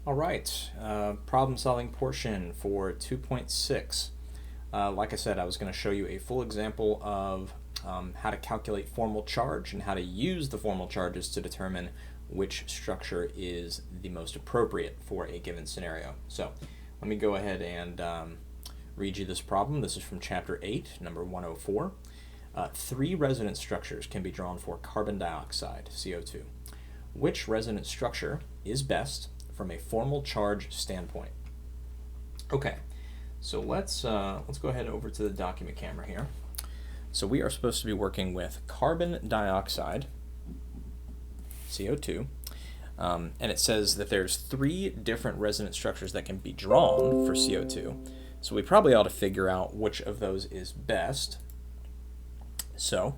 All right, problem solving portion for 2.6. Like I said, I was going to show you a full example of how to calculate formal charge and how to use the formal charges to determine which structure is the most appropriate for a given scenario. So let me go ahead and read you this problem. This is from Chapter 8, number 104. Three resonance structures can be drawn for carbon dioxide, CO2. Which resonance structure is best from a formal charge standpoint? Okay, so let's go ahead over to the document camera here. So we are supposed to be working with carbon dioxide, CO2, and it says that there's three different resonance structures that can be drawn for CO2. So we probably ought to figure out which of those is best. So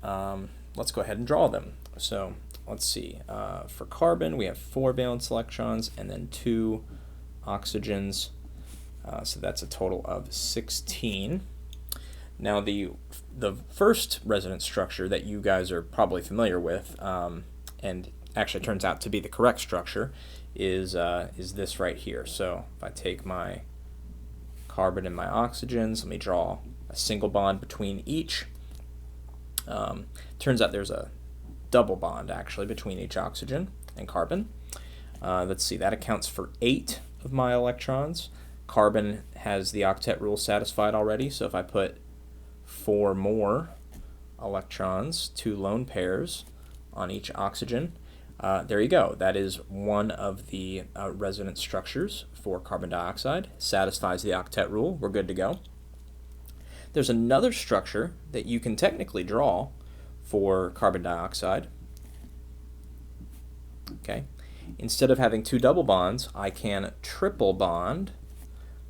let's go ahead and draw them. So let's see. For carbon, we have 4 valence electrons and then 2 oxygens. So that's a total of 16. Now the first resonance structure that you guys are probably familiar with, and actually turns out to be the correct structure, is this right here. So if I take my carbon and my oxygens, let me draw a single bond between each. Turns out there's a double bond actually between each oxygen and carbon. Let's see, that accounts for 8 of my electrons. Carbon has the octet rule satisfied already, so if I put 4 more electrons, 2 lone pairs on each oxygen, there you go. That is one of the resonance structures for carbon dioxide. Satisfies the octet rule. We're good to go. There's another structure that you can technically draw for carbon dioxide. Okay. Instead of having 2 double bonds, I can triple bond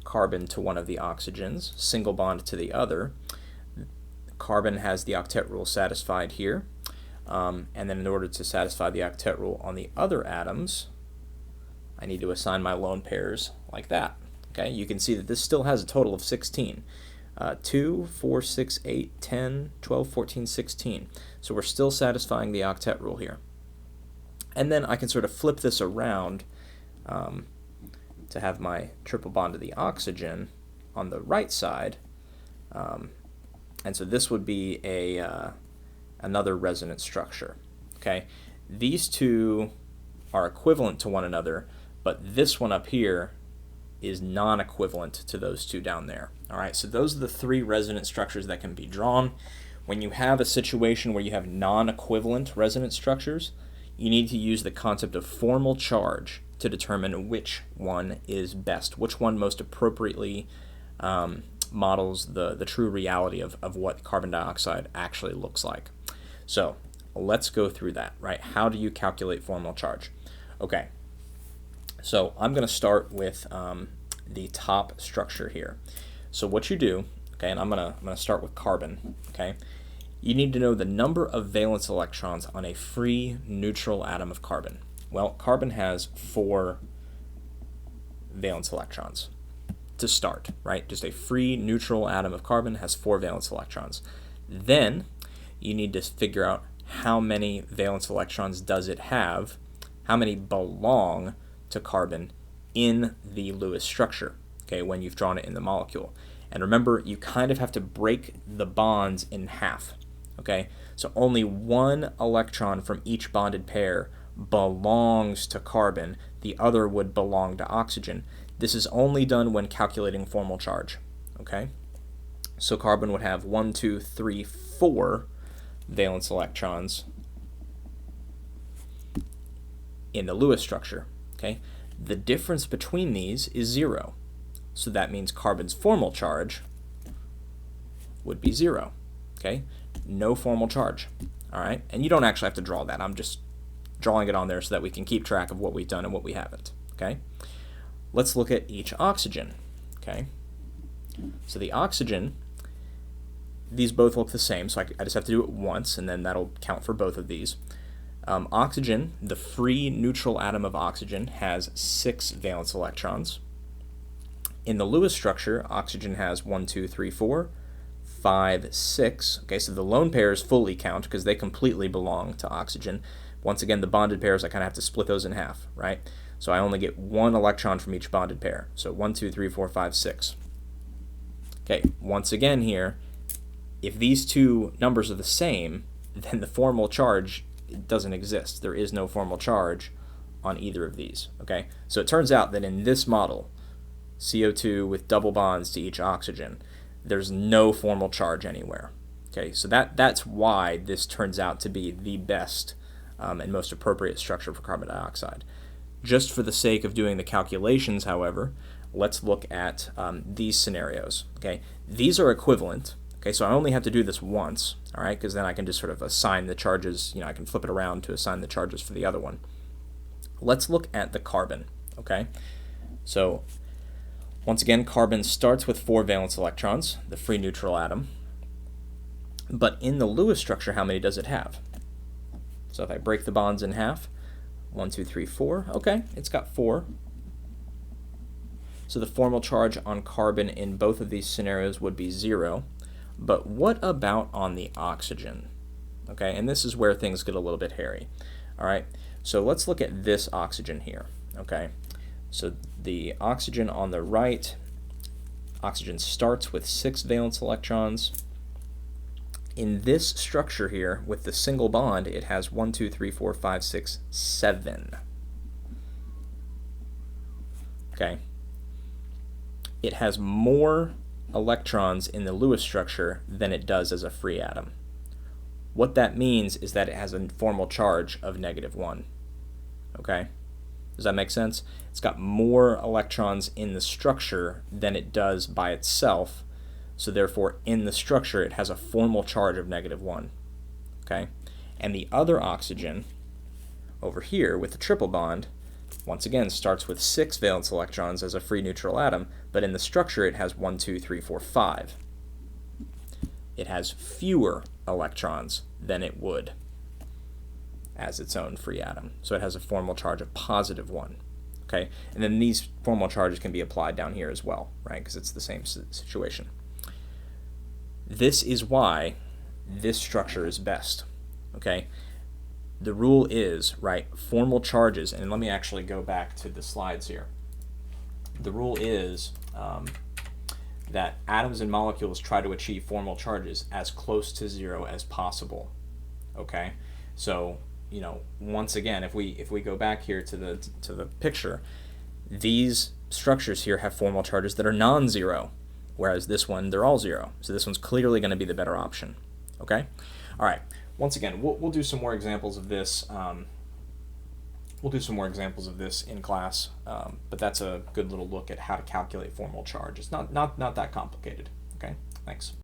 carbon to one of the oxygens, single bond to the other. Carbon has the octet rule satisfied here. And then in order to satisfy the octet rule on the other atoms, I need to assign my lone pairs like that. Okay, you can see that this still has a total of 16. 2, 4, 6, 8, 10, 12, 14, 16. So we're still satisfying the octet rule here. And then I can sort of flip this around to have my triple bond to the oxygen on the right side. And so this would be another resonance structure. Okay, these two are equivalent to one another, but this one up here is non-equivalent to those two down there. All right, so those are the 3 resonance structures that can be drawn. When you have a situation where you have non-equivalent resonance structures, you need to use the concept of formal charge to determine which one is best, which one most appropriately models the true reality of what carbon dioxide actually looks like. So let's go through that, right? How do you calculate formal charge? Okay, so I'm going to start with the top structure here. So what you do, okay, and I'm gonna start with carbon. Okay, you need to know the number of valence electrons on a free neutral atom of carbon. Well, carbon has 4 valence electrons to start, right? Just a free neutral atom of carbon has 4 valence electrons. Then you need to figure out how many valence electrons does it have, how many belong to carbon in the Lewis structure, okay, when you've drawn it in the molecule. And remember, you kind of have to break the bonds in half, okay? So only 1 electron from each bonded pair belongs to carbon. The other would belong to oxygen. This is only done when calculating formal charge, okay? So carbon would have 1, 2, 3, 4 valence electrons in the Lewis structure, okay? The difference between these is 0. So that means carbon's formal charge would be 0, okay? No formal charge, all right? And you don't actually have to draw that. I'm just drawing it on there so that we can keep track of what we've done and what we haven't, okay? Let's look at each oxygen, okay? So the oxygen, these both look the same, so I just have to do it once, and then that'll count for both of these. Oxygen, the free neutral atom of oxygen, has 6 valence electrons. In the Lewis structure, oxygen has 1, 2, 3, 4, 5, 6. Okay, so the lone pairs fully count because they completely belong to oxygen. Once again, the bonded pairs, I kind of have to split those in half, right? So I only get 1 electron from each bonded pair. So 1, 2, 3, 4, 5, 6. Okay, once again here, if these two numbers are the same, then the formal charge doesn't exist. There is no formal charge on either of these. Okay, so it turns out that in this model, CO2 with double bonds to each oxygen, there's no formal charge anywhere. Okay, so that's why this turns out to be the best and most appropriate structure for carbon dioxide. Just for the sake of doing the calculations, however, let's look at these scenarios. Okay, these are equivalent. Okay, so I only have to do this once, all right, because then I can just sort of assign the charges. I can flip it around to assign the charges for the other one. Let's look at the carbon. Okay, so once again, carbon starts with 4 valence electrons, the free neutral atom. But in the Lewis structure, how many does it have? So if I break the bonds in half, 1, 2, 3, 4. Okay, it's got 4. So the formal charge on carbon in both of these scenarios would be 0. But what about on the oxygen? Okay, and this is where things get a little bit hairy. All right, so let's look at this oxygen here. Okay, so the oxygen on the right, oxygen starts with 6 valence electrons. In this structure here, with the single bond, it has 1, 2, 3, 4, 5, 6, 7. Okay. It has more electrons in the Lewis structure than it does as a free atom. What that means is that it has a formal charge of -1. Okay? Does that make sense? It's got more electrons in the structure than it does by itself. So therefore, in the structure, it has a formal charge of -1. Okay? And the other oxygen over here with the triple bond, once again, starts with 6 valence electrons as a free neutral atom, but in the structure, it has 1, 2, 3, 4, 5. It has fewer electrons than it would as its own free atom. So it has a formal charge of +1. Okay? And then these formal charges can be applied down here as well, right? Because it's the same situation. This is why this structure is best. Okay? The rule is, right, formal charges, and let me actually go back to the slides here. The rule is that atoms and molecules try to achieve formal charges as close to 0 as possible. Okay? So, once again, if we go back here to the picture, these structures here have formal charges that are non-zero, whereas this one, they're all 0. So this one's clearly going to be the better option. Okay? All right. Once again, we'll do some more examples of this. We'll do some more examples of this in class, but that's a good little look at how to calculate formal charge. It's not that complicated. Okay? Thanks.